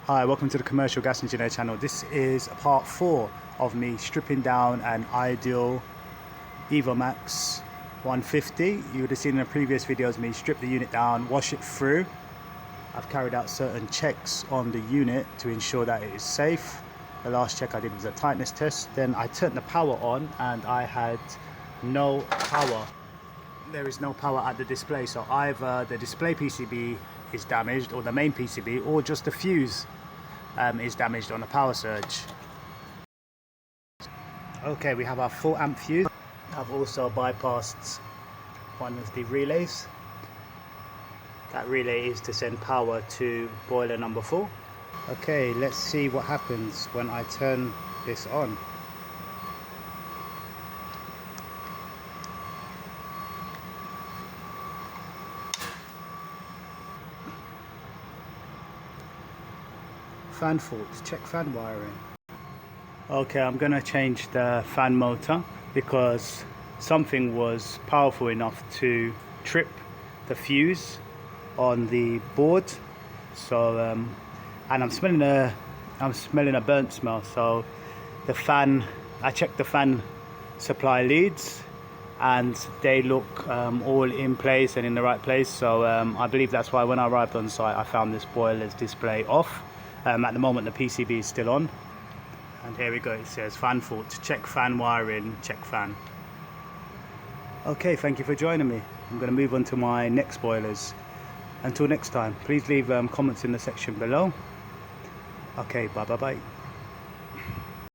Hi, welcome to the Commercial Gas Engineer channel. This is part 4 of me stripping down an ideal Evomax 150. You would have seen in the previous videos me strip the unit down, wash it through. I've carried out certain checks on the unit to ensure that it is safe. The last check I did was a tightness test. Then I turned the power on and I had no power. There is no power at the display, so either the display PCB is damaged or the main PCB, or just the fuse is damaged on a power surge. Okay, we have our 4 amp fuse. I've also bypassed one of the relays. That relay is to send power to boiler number 4. Okay, let's see what happens when I turn this on. Fan faults, check fan wiring. Okay, I'm gonna change the fan motor because something was powerful enough to trip the fuse on the board. So and I'm smelling a burnt smell. So the fan, I checked the fan supply leads and they look all in place and in the right place. So I believe that's why when I arrived on site I found this boiler's display off. At the moment the PCB is still on, and here we go, it says fan fault, check fan wiring, check fan. Okay, thank you for joining me. I'm going to move on to my next boilers. Until next time, please leave comments in the section below. Okay, bye.